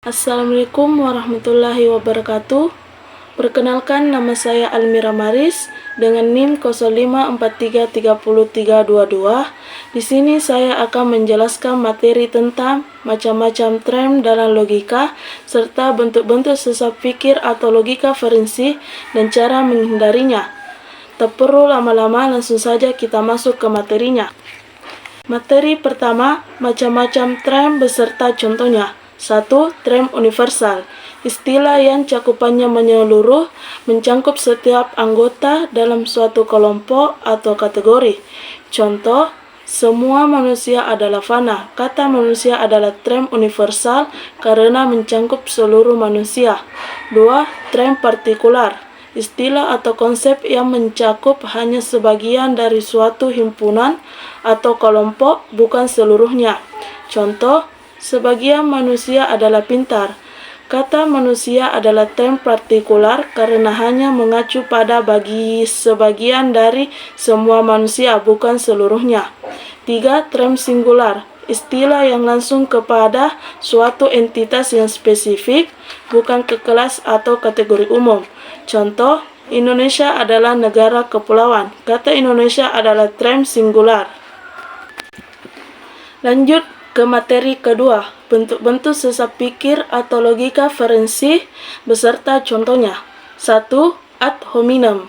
Assalamualaikum warahmatullahi wabarakatuh. Perkenalkan, nama saya Almira Maris dengan NIM 05433322. Di sini saya akan menjelaskan materi tentang macam-macam tren dalam logika serta bentuk-bentuk sesat pikir atau logika ferensi dan cara menghindarinya. Tak perlu lama-lama, langsung saja kita masuk ke materinya. Materi pertama, macam-macam tren beserta contohnya. 1. Tren universal, istilah yang cakupannya menyeluruh, mencakup setiap anggota dalam suatu kelompok atau kategori. Contoh, semua manusia adalah fana. Kata manusia adalah tren universal karena mencakup seluruh manusia. 2. Tren partikular, istilah atau konsep yang mencakup hanya sebagian dari suatu himpunan atau kelompok, bukan seluruhnya. Contoh, sebagian manusia adalah pintar. Kata manusia adalah tren partikular karena hanya mengacu pada sebagian dari semua manusia, bukan seluruhnya. 3. Tren singular, istilah yang langsung kepada suatu entitas yang spesifik, bukan ke kelas atau kategori umum. Contoh, Indonesia adalah negara kepulauan. Kata Indonesia adalah tren singular. Lanjut ke materi kedua, bentuk-bentuk sesat pikir atau logika ferensi beserta contohnya. 1. Ad hominem,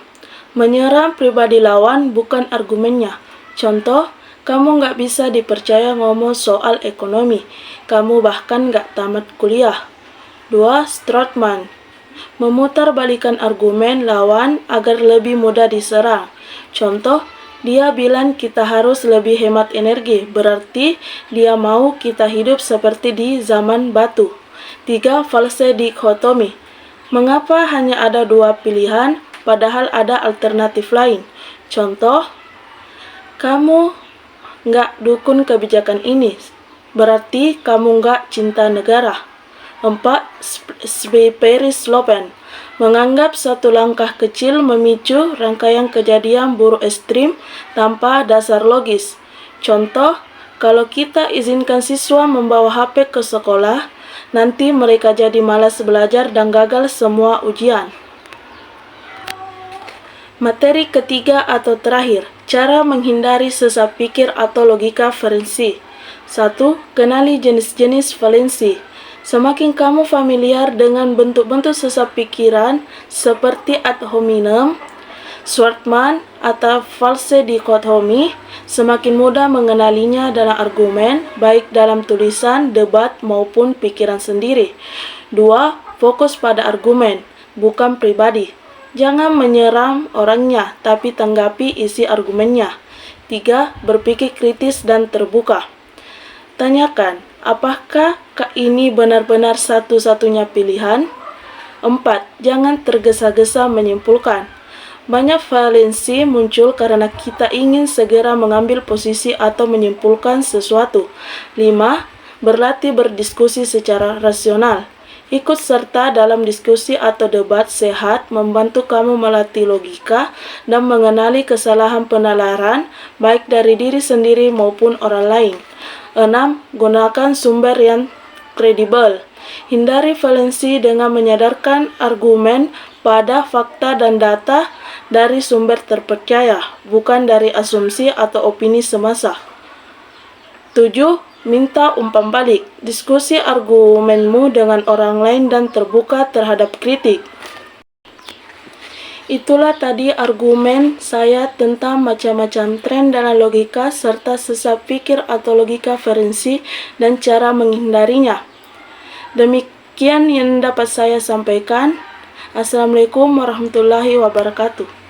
menyerang pribadi lawan, bukan argumennya. Contoh, kamu nggak bisa dipercaya ngomong soal ekonomi, kamu bahkan nggak tamat kuliah. 2. Strautmann, memutarbalikan argumen lawan agar lebih mudah diserang. Contoh, dia bilang kita harus lebih hemat energi, berarti dia mau kita hidup seperti di zaman batu. 3. False dikotomi, mengapa hanya ada dua pilihan, padahal ada alternatif lain. Contoh, kamu nggak dukung kebijakan ini, berarti kamu nggak cinta negara. 4. Paris Lopen, menganggap satu langkah kecil memicu rangkaian kejadian buruk ekstrim tanpa dasar logis. Contoh, kalau kita izinkan siswa membawa HP ke sekolah, nanti mereka jadi malas belajar dan gagal semua ujian. Materi ketiga atau terakhir, cara menghindari sesat pikir atau logika ferensi. 1. Kenali jenis-jenis ferensi. Semakin kamu familiar dengan bentuk-bentuk sesat pikiran seperti ad hominem, Strautmann, atau false dikotomi, semakin mudah mengenalinya dalam argumen, baik dalam tulisan, debat, maupun pikiran sendiri. 2. Fokus pada argumen, bukan pribadi. Jangan menyerang orangnya, tapi tanggapi isi argumennya. 3. Berpikir kritis dan terbuka. Tanyakan, apakah ini benar-benar satu-satunya pilihan? 4. Jangan tergesa-gesa menyimpulkan. Banyak falensi muncul karena kita ingin segera mengambil posisi atau menyimpulkan sesuatu. 5. Berlatih berdiskusi secara rasional. Ikut serta dalam diskusi atau debat sehat membantu kamu melatih logika dan mengenali kesalahan penalaran baik dari diri sendiri maupun orang lain. 6. Gunakan sumber yang kredibel. Hindari falensi dengan menyadarkan argumen pada fakta dan data dari sumber terpercaya, bukan dari asumsi atau opini semasa. 7. Minta umpan balik. Diskusi argumenmu dengan orang lain dan terbuka terhadap kritik. Itulah tadi argumen saya tentang macam-macam tren dalam logika serta sesat pikir atau logika ferensi dan cara menghindarinya. Demikian yang dapat saya sampaikan. Assalamualaikum warahmatullahi wabarakatuh.